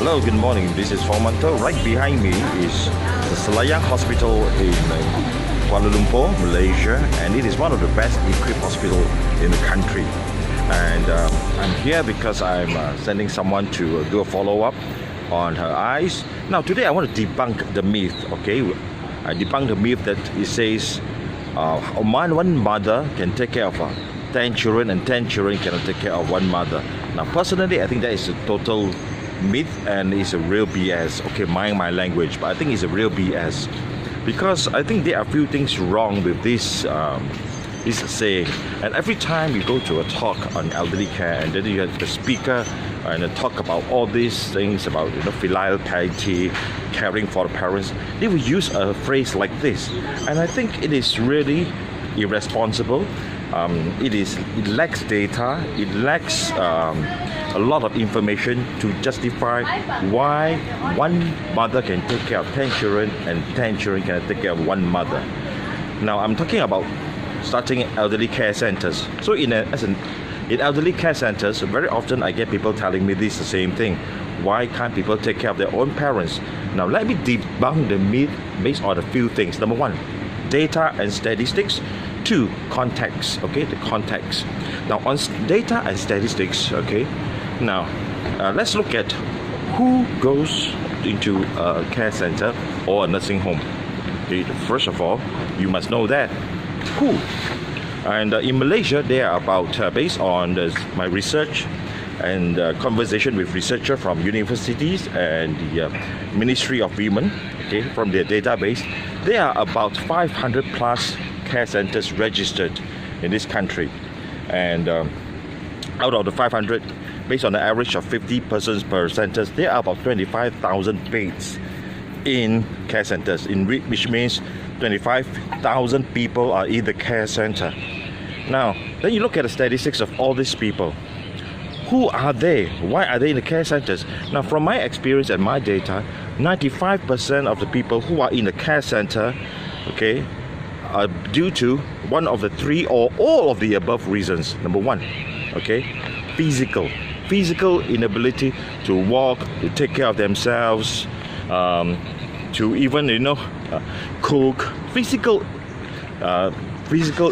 Hello, good morning. This is Formanto. Right behind me is the Selayang Hospital in Kuala Lumpur, Malaysia, and it is one of the best equipped hospitals in the country. And I'm here because I'm sending someone to do a follow-up on her eyes. Now today I want to debunk the myth, okay? I debunk the myth that it says one mother can take care of 10 children and 10 children cannot take care of one mother. Now personally I think that is a total myth and it's a real BS. Okay, mind my language, but I think it's a real BS because I think there are a few things wrong with this saying. And every time you go to a talk on elderly care and then you have the speaker and talk about all these things about filial piety, caring for the parents, they will use a phrase like this, and I think it is really irresponsible. It lacks data, it lacks a lot of information to justify why one mother can take care of 10 children and 10 children can take care of one mother. Now I'm talking about starting elderly care centers. So in elderly care centers, very often I get people telling me this the same thing. Why can't people take care of their own parents? Now let me debunk the myth based on a few things. Number one, data and statistics. Two, context. Okay, the context. Now on data and statistics, okay, now let's look at who goes into a care center or a nursing home. Okay, first of all, you must know that who. And in Malaysia, there are about, based on my research and conversation with researchers from universities and the Ministry of Women, okay, from their database, there are about 500 plus care centers registered in this country. And out of the 500, based on the average of 50 persons per centers, there are about 25,000 beds in care centers, which means 25,000 people are in the care center. Now, then you look at the statistics of all these people. Who are they? Why are they in the care centers? Now, from my experience and my data, 95% of the people who are in the care center, okay, are due to one of the three or all of the above reasons. Number one, okay, physical inability to walk, to take care of themselves, to even cook. Physical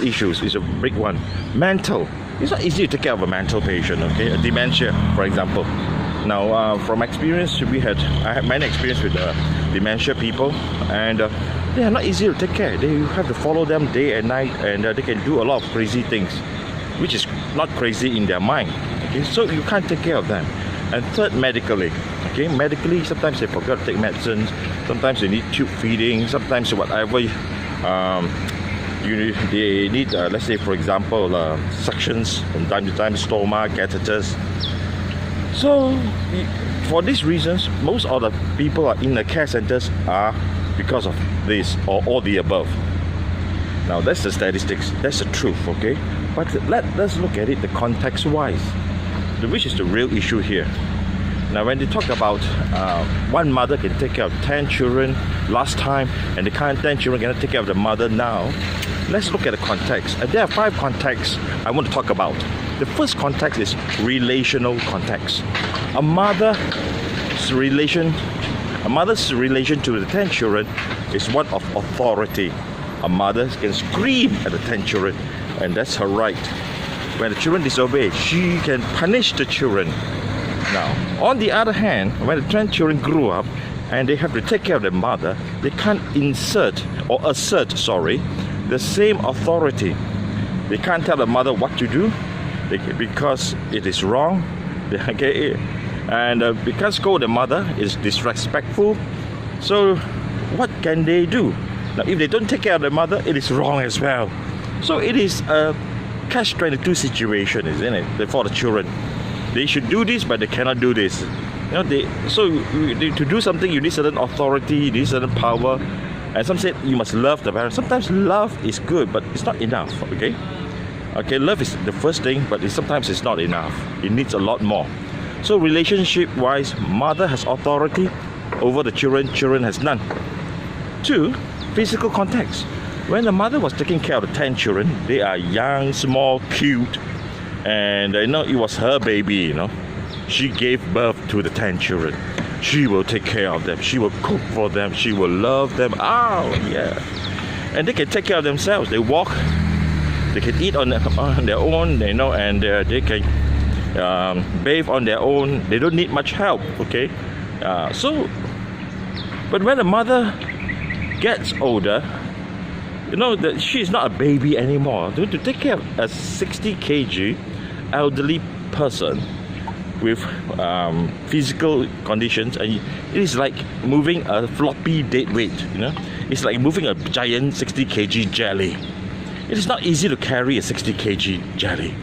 issues is a big one. Mental, it's not easy to take care of a mental patient, okay, a dementia for example. Now from experience, I had many experience with dementia people, and they are not easy to take care. You have to follow them day and night, and they can do a lot of crazy things which is not crazy in their mind, okay, so you can't take care of them. And third, medically, okay, sometimes they forgot to take medicines, sometimes they need tube feeding, sometimes whatever they need, let's say for example suctions from time to time, stoma, catheters. So for these reasons, most of the people are in the care centers are because of this or all the above. Now that's the statistics, that's the truth, okay, but let's look at it the context wise, which is the real issue here. Now when they talk about one mother can take care of 10 children last time and the current 10 children cannot take care of the mother now, let's look at the context. And there are 5 contexts I want to talk about. The first context is relational context. A mother's relation to the 10 children is one of authority. A mother can scream at the 10 children, and that's her right. When the children disobey, she can punish the children. Now, on the other hand, when the 10 children grew up and they have to take care of their mother, they can't assert the same authority. They can't tell the mother what to do because it is wrong. Okay, and because scold the mother is disrespectful. So what can they do? Now, if they don't take care of the mother, it is wrong as well. So it is a catch-22 situation, isn't it, for the children? They should do this, but they cannot do this. To do something, you need certain authority, you need certain power. And some say you must love the parents. Sometimes love is good, but it's not enough, okay? Okay, love is the first thing, but sometimes it's not enough. It needs a lot more. So relationship-wise, mother has authority over the children, children has none. 2, physical context. When the mother was taking care of the 10 children, they are young, small, cute, and it was her baby, she gave birth to the 10 children. She will take care of them. She will cook for them. She will love them. Oh, yeah. And they can take care of themselves. They walk. They can eat on their own, you know, and they can bathe on their own. They don't need much help, okay? But when the mother gets older, you know, that she's not a baby anymore. To take care of a 60 kg elderly person with physical conditions, and it is like moving a floppy dead weight, you know. It's like moving a giant 60 kg jelly. It is not easy to carry a 60 kg jelly.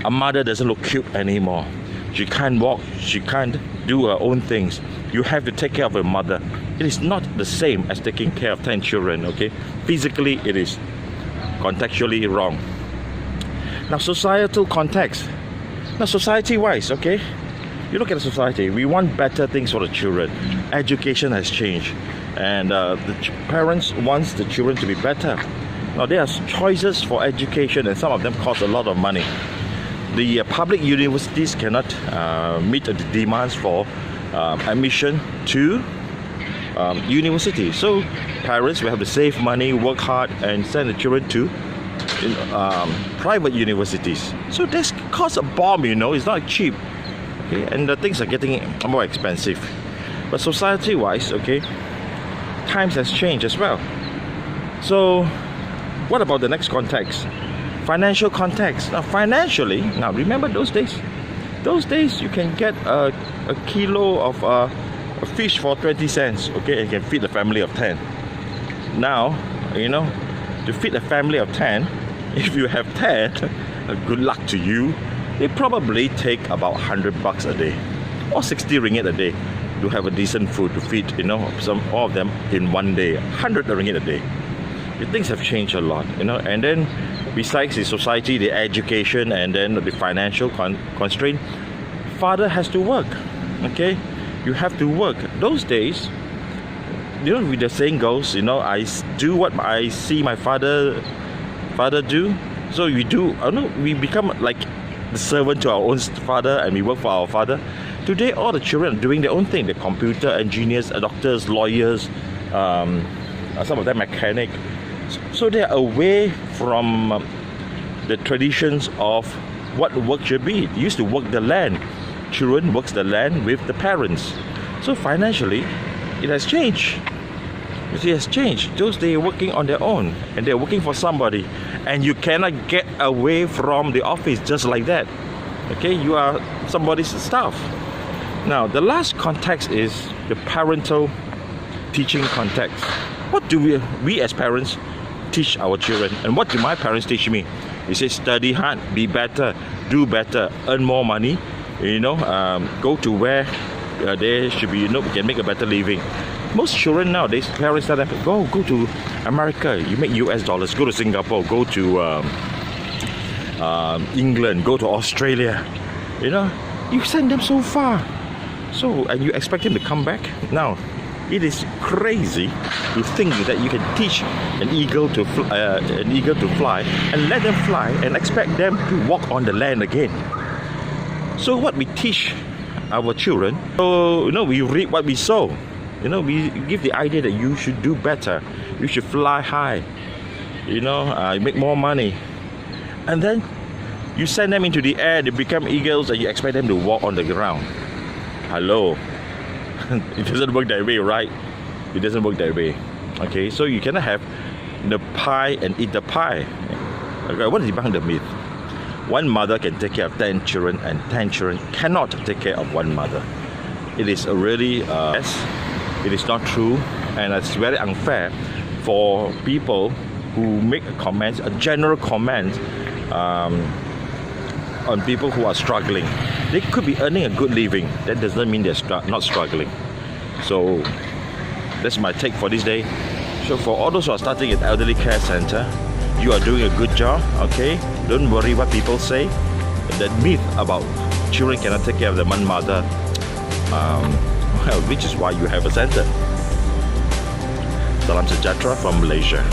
A mother doesn't look cute anymore. She can't walk, she can't do her own things. You have to take care of a mother. It is not the same as taking care of 10 children, okay? Physically, it is contextually wrong. Now, societal context. Now, society-wise, okay? You look at the society, we want better things for the children. Education has changed, and the parents want the children to be better. Now, there are choices for education, and some of them cost a lot of money. The public universities cannot meet the demands for admission to university. So parents will have to save money, work hard, and send the children to private universities. So this costs a bomb, you know. It's not cheap, okay? And the things are getting more expensive. But society-wise, okay, times has changed as well. So what about the next context? Financial context. Now, financially, now remember those days? Those days you can get a kilo of a fish for 20 cents, okay, and you can feed a family of 10. Now, you know, to feed a family of 10, if you have 10, good luck to you. They probably take about 100 bucks a day or 60 ringgit a day to have a decent food to feed, you know, all of them in one day. 100 ringgit a day. Things have changed a lot, you know. And then besides the society, the education, and then the financial constraint, father has to work, okay? You have to work. Those days, you know, with the saying goes, you know, I do what I see my father do. So we do, I know, we become like the servant to our own father, and we work for our father. Today, all the children are doing their own thing. They're computer engineers, doctors, lawyers, some of them mechanic. So they are away from the traditions of what work should be. They used to work the land. Children works the land with the parents. So financially, it has changed. It has changed. Those they are working on their own, and they're working for somebody, and you cannot get away from the office just like that. Okay, you are somebody's staff. Now, the last context is the parental teaching context. What do we as parents teach our children? And what do my parents teach me? They say study hard, be better, do better, earn more money, you know, go to where they should be, you know, we can make a better living. Most children nowadays, parents tell them, go to America, you make US dollars, go to Singapore, go to England, go to Australia. You know, you send them so far. So, and you expect them to come back? Now, it is crazy to think that you can teach an eagle to fly and let them fly and expect them to walk on the land again. So what we teach our children, so, you know, we reap what we sow. You know, we give the idea that you should do better, you should fly high, you know, make more money, and then you send them into the air, they become eagles, and you expect them to walk on the ground. Hello. It doesn't work that way, right? It doesn't work that way. Okay, so you cannot have the pie and eat the pie. Okay, what is debunk the myth? One mother can take care of 10 children, and 10 children cannot take care of one mother. It is really, it is not true, and it's very unfair for people who make comments, a general comment on people who are struggling. They could be earning a good living. That does not mean they're not struggling. So that's my take for this day. So for all those who are starting an elderly care center, you are doing a good job, okay? Don't worry what people say. That myth about children cannot take care of their mother, well, which is why you have a center. Salam sejahtera from Malaysia.